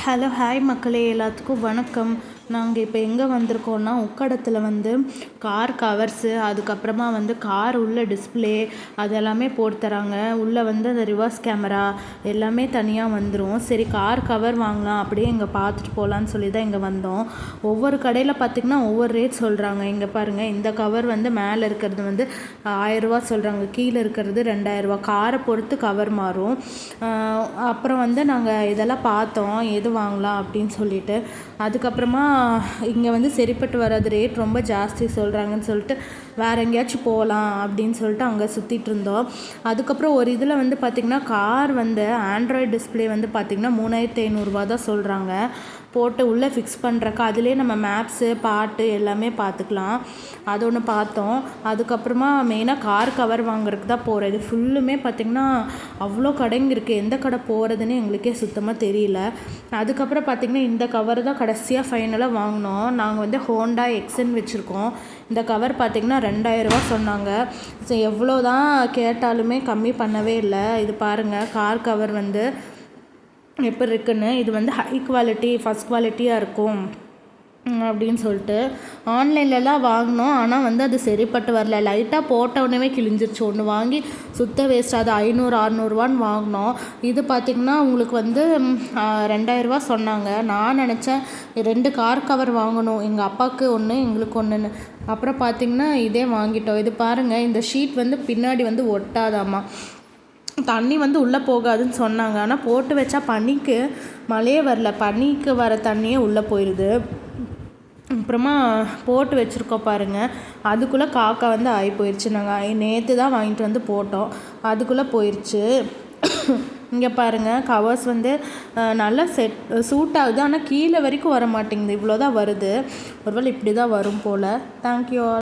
Hello hi மக்களே, எல்லாத்துக்கும் வணக்கம். நாங்கள் இப்போ எங்கே வந்திருக்கோன்னா, உக்கடத்தில் வந்து கார் கவர்ஸு, அதுக்கப்புறமா வந்து கார் உள்ள டிஸ்பிளே அதெல்லாமே போட்டு தராங்க. உள்ளே வந்து அந்த ரிவர்ஸ் கேமரா எல்லாமே தனியாக வந்துடும். சரி, கார் கவர் வாங்கலாம், அப்படியே இங்கே பார்த்துட்டு போகலான்னு சொல்லி தான் இங்கே வந்தோம். ஒவ்வொரு கடையில் பார்த்திங்கன்னா ஒவ்வொரு ரேட் சொல்கிறாங்க. இங்கே பாருங்கள், இந்த கவர் வந்து மேலே இருக்கிறது வந்து 1000 சொல்கிறாங்க, கீழே இருக்கிறது 2000. காரை பொறுத்து கவர் மாறும். அப்புறம் வந்து நாங்கள் இதெல்லாம் பார்த்தோம், எது வாங்கலாம் அப்படின்னு சொல்லிட்டு. அதுக்கப்புறமா இங்கே வந்து சரிப்பட்டு வராது, ரேட் ரொம்ப ஜாஸ்தி சொல்கிறாங்கன்னு சொல்லிட்டு வேறு எங்கேயாச்சும் போகலாம் அப்படின்னு சொல்லிட்டு அங்கே சுற்றிட்டு இருந்தோம். அதுக்கப்புறம் ஒரு இதில் வந்து பார்த்திங்கன்னா கார் வந்து ஆண்ட்ராய்டு டிஸ்பிளே வந்து பார்த்திங்கன்னா 3500 தான் சொல்கிறாங்க. போட்டு உள்ளே ஃபிக்ஸ் பண்ணுறக்கு அதிலே நம்ம மேப்ஸு பாட்டு எல்லாமே பார்த்துக்கலாம். அது ஒன்று பார்த்தோம். அதுக்கப்புறமா மெயினாக கார் கவர் வாங்குறதுக்கு தான் போகிறோம். இது ஃபுல்லுமே பார்த்திங்கன்னா அவ்வளோ கடைங்க இருக்குது, எந்த கடை போகிறதுன்னு எங்களுக்கே சுத்தமாக தெரியல. அதுக்கப்புறம் பார்த்திங்கன்னா இந்த கவர் தான் கடைசியாக ஃபைனலாக வாங்கினோம். நாங்கள் வந்து ஹோண்டா எக்ஸன் வச்சுருக்கோம். இந்த கவர் பார்த்திங்கன்னா 2000 சொன்னாங்க. ஸோ எவ்வளோ தான் கேட்டாலுமே கம்மி பண்ணவே இல்லை. இது பாருங்கள், கார் கவர் வந்து எப்படி இருக்குன்னு. இது வந்து ஹை குவாலிட்டி, ஃபஸ்ட் குவாலிட்டியாக இருக்கும் அப்படின்னு சொல்லிட்டு ஆன்லைன்லலாம் வாங்கினோம். ஆனால் வந்து அது சரிப்பட்டு வரல, லைட்டாக போட்ட உடனே கிழிஞ்சிருச்சு. ஒன்று வாங்கி சுத்த வேஸ்ட், அது 500-600 வாங்கினோம். இது பார்த்திங்கன்னா உங்களுக்கு வந்து 2000 சொன்னாங்க. நான் நினச்சேன் 2 கார் கவர் வாங்கணும், எங்கள் அப்பாவுக்கு ஒன்று எங்களுக்கு ஒன்றுன்னு. அப்புறம் பார்த்திங்கன்னா இதே வாங்கிட்டோம். இது பாருங்கள், இந்த ஷீட் வந்து பின்னாடி வந்து ஒட்டாதாம்மா, தண்ணி வந்து உள்ளே போகாதுன்னு சொன்னாங்க. ஆனால் போட்டு வச்சா பனிக்கு மழையே வரல, பனிக்கு வர தண்ணியே உள்ளே போயிடுது. அப்புறமா போட்டு வச்சுருக்கோம் பாருங்கள், அதுக்குள்ளே காக்கா வந்து ஆகி போயிடுச்சு. நாங்கள் நேற்று தான் வாங்கிட்டு வந்து போட்டோம், அதுக்குள்ளே போயிடுச்சு. இங்கே பாருங்கள், கவர்ஸ் வந்து நல்லா சூட் ஆகுது. ஆனால் கீழே வரைக்கும் வர மாட்டேங்குது, இவ்வளோ தான் வருது. ஒருவேளை இப்படி தான் வரும் போல். Thank you all.